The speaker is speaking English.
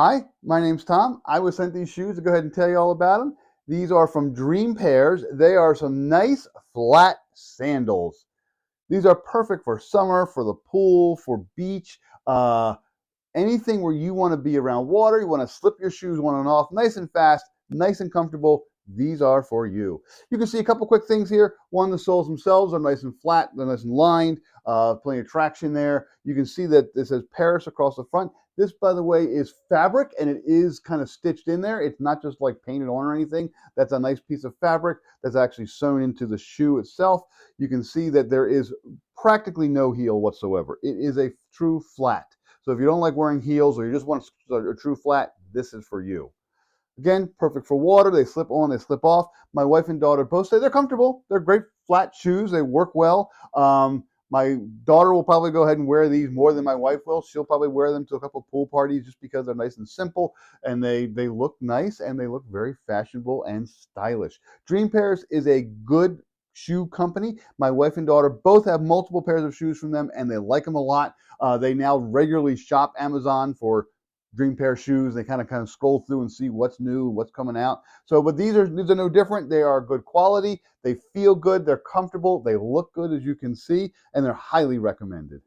Hi, my name's Tom. I was sent these shoes to go ahead and tell you all about them. These are from Dream Pairs. They are some nice flat sandals. These are perfect for summer, for the pool, for beach, anything where you want to be around water. You want to slip your shoes on and off nice and fast, nice and comfortable. These are for you. You can see a couple quick things here. One, the soles themselves are nice and flat. They're nice and lined. Plenty of traction there. You can see that this says Paris across the front. This, by the way, is fabric, and it is kind of stitched in there. It's not just like painted on or anything. That's a nice piece of fabric that's actually sewn into the shoe itself. You can see that there is practically no heel whatsoever. It is a true flat. So if you don't like wearing heels or you just want a true flat, this is for you. Again, perfect for water. They slip on, they slip off. My wife and daughter both say they're comfortable. They're great flat shoes. They work well. My daughter will probably go ahead and wear these more than my wife will. She'll probably wear them to a couple pool parties just because they're nice and simple, and they look nice, and they look very fashionable and stylish. Dream Pairs is a good shoe company. My wife and daughter both have multiple pairs of shoes from them, and they like them a lot. They now regularly shop Amazon for Dream Pair shoes. They kind of scroll through and see what's new, what's coming out. So, but these are no different. They are good quality. They feel good. They're comfortable. They look good, as you can see, and they're highly recommended.